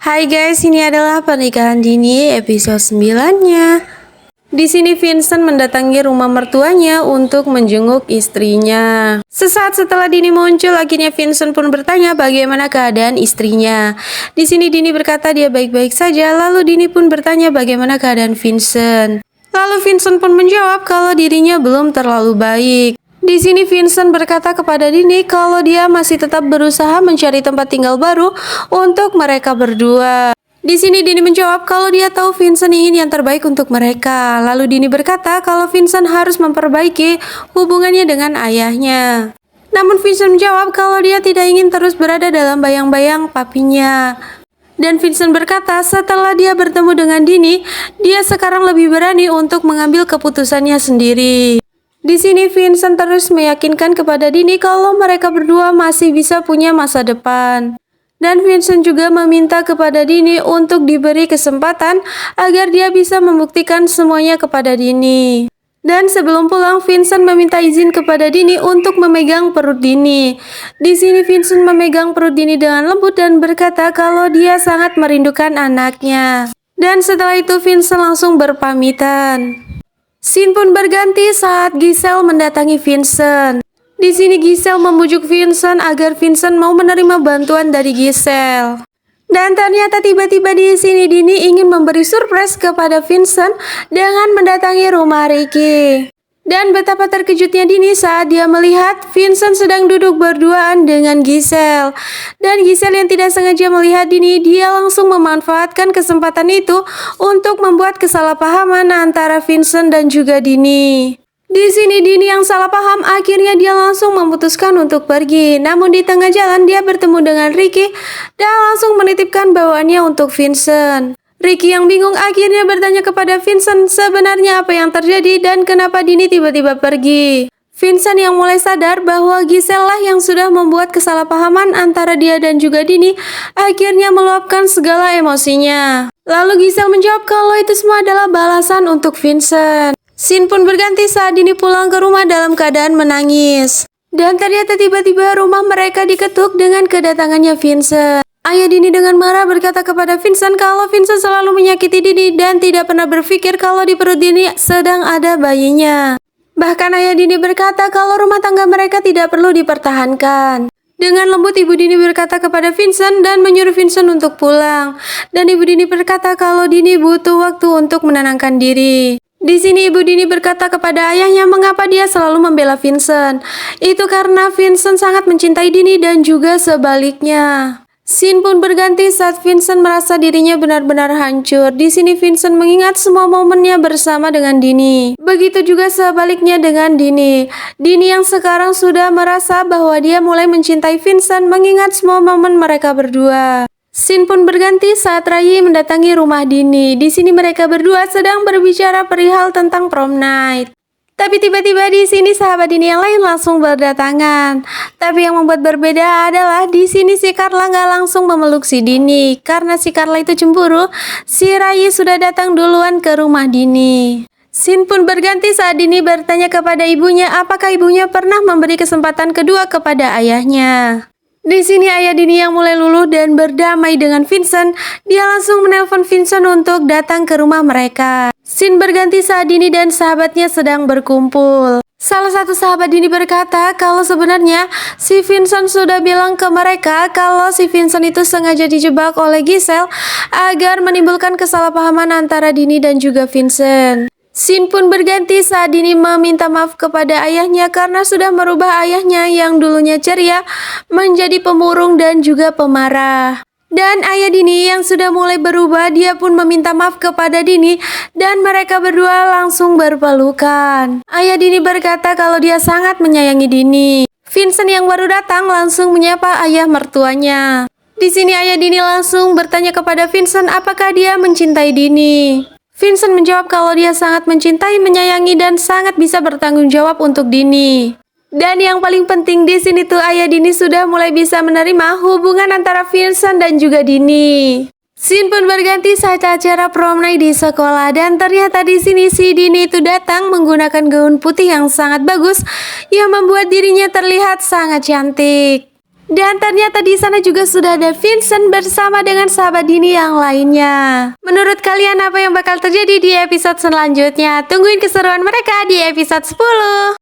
Hai guys, ini adalah pernikahan dini episode 9-nya. Di sini Vincent mendatangi rumah mertuanya untuk menjenguk istrinya. Sesaat setelah Dini muncul, akhirnya Vincent pun bertanya bagaimana keadaan istrinya. Di sini Dini berkata dia baik-baik saja, lalu Dini pun bertanya bagaimana keadaan Vincent. Lalu Vincent pun menjawab kalau dirinya belum terlalu baik. Di sini Vincent berkata kepada Dini kalau dia masih tetap berusaha mencari tempat tinggal baru untuk mereka berdua. Di sini Dini menjawab kalau dia tahu Vincent ingin yang terbaik untuk mereka. Lalu Dini berkata kalau Vincent harus memperbaiki hubungannya dengan ayahnya. Namun Vincent menjawab kalau dia tidak ingin terus berada dalam bayang-bayang papinya. Dan Vincent berkata setelah dia bertemu dengan Dini, dia sekarang lebih berani untuk mengambil keputusannya sendiri. Di sini Vincent terus meyakinkan kepada Dini kalau mereka berdua masih bisa punya masa depan. Dan Vincent juga meminta kepada Dini untuk diberi kesempatan agar dia bisa membuktikan semuanya kepada Dini. Dan sebelum pulang, Vincent meminta izin kepada Dini untuk memegang perut Dini. Di sini Vincent memegang perut Dini dengan lembut dan berkata kalau dia sangat merindukan anaknya. Dan setelah itu Vincent langsung berpamitan. Scene pun berganti saat Giselle mendatangi Vincent. Di sini Giselle membujuk Vincent agar Vincent mau menerima bantuan dari Giselle. Dan ternyata tiba-tiba di sini Dini ingin memberi surprise kepada Vincent dengan mendatangi rumah Ricky. Dan betapa terkejutnya Dini saat dia melihat Vincent sedang duduk berduaan dengan Giselle. Dan Giselle yang tidak sengaja melihat Dini, dia langsung memanfaatkan kesempatan itu untuk membuat kesalahpahaman antara Vincent dan juga Dini. Di sini Dini yang salah paham, akhirnya dia langsung memutuskan untuk pergi. Namun di tengah jalan dia bertemu dengan Ricky dan langsung menitipkan bawaannya untuk Vincent. Ricky yang bingung akhirnya bertanya kepada Vincent sebenarnya apa yang terjadi dan kenapa Dini tiba-tiba pergi. Vincent yang mulai sadar bahwa Giselle lah yang sudah membuat kesalahpahaman antara dia dan juga Dini, akhirnya meluapkan segala emosinya. Lalu Giselle menjawab kalau itu semua adalah balasan untuk Vincent. Scene pun berganti saat Dini pulang ke rumah dalam keadaan menangis. Dan ternyata tiba-tiba rumah mereka diketuk dengan kedatangannya Vincent. Ayah Dini dengan marah berkata kepada Vincent kalau Vincent selalu menyakiti Dini dan tidak pernah berpikir kalau di perut Dini sedang ada bayinya. Bahkan ayah Dini berkata kalau rumah tangga mereka tidak perlu dipertahankan. Dengan lembut Ibu Dini berkata kepada Vincent dan menyuruh Vincent untuk pulang. Dan Ibu Dini berkata kalau Dini butuh waktu untuk menenangkan diri. Di sini Ibu Dini berkata kepada ayahnya mengapa dia selalu membela Vincent. Itu karena Vincent sangat mencintai Dini dan juga sebaliknya. Scene pun berganti saat Vincent merasa dirinya benar-benar hancur. Di sini Vincent mengingat semua momennya bersama dengan Dini. Begitu juga sebaliknya dengan Dini. Dini yang sekarang sudah merasa bahwa dia mulai mencintai Vincent mengingat semua momen mereka berdua. Scene pun berganti saat Rai mendatangi rumah Dini. Di sini mereka berdua sedang berbicara perihal tentang prom night. Tapi tiba-tiba di sini sahabat Dini yang lain langsung berdatangan. Tapi yang membuat berbeda adalah di sini si Carla nggak langsung memeluk si Dini. Karena si Carla itu cemburu, si Rai sudah datang duluan ke rumah Dini. Scene pun berganti saat Dini bertanya kepada ibunya apakah ibunya pernah memberi kesempatan kedua kepada ayahnya. Di sini ayah Dini yang mulai luluh dan berdamai dengan Vincent, dia langsung menelpon Vincent untuk datang ke rumah mereka. Scene berganti saat Dini dan sahabatnya sedang berkumpul. Salah satu sahabat Dini berkata kalau sebenarnya si Vincent sudah bilang ke mereka kalau si Vincent itu sengaja dijebak oleh Giselle agar menimbulkan kesalahpahaman antara Dini dan juga Vincent. Scene pun berganti saat Dini meminta maaf kepada ayahnya karena sudah merubah ayahnya yang dulunya ceria menjadi pemurung dan juga pemarah. Dan ayah Dini yang sudah mulai berubah, dia pun meminta maaf kepada Dini dan mereka berdua langsung berpelukan. Ayah Dini berkata kalau dia sangat menyayangi Dini. Vincent yang baru datang langsung menyapa ayah mertuanya. Di sini ayah Dini langsung bertanya kepada Vincent apakah dia mencintai Dini. Vincent menjawab kalau dia sangat mencintai, menyayangi, dan sangat bisa bertanggung jawab untuk Dini. Dan yang paling penting di sini tuh ayah Dini sudah mulai bisa menerima hubungan antara Vincent dan juga Dini. Scene pun berganti saat acara prom night di sekolah dan ternyata di sini si Dini itu datang menggunakan gaun putih yang sangat bagus yang membuat dirinya terlihat sangat cantik. Dan ternyata di sana juga sudah ada Vincent bersama dengan sahabat Dini yang lainnya. Menurut kalian apa yang bakal terjadi di episode selanjutnya? Tungguin keseruan mereka di episode 10.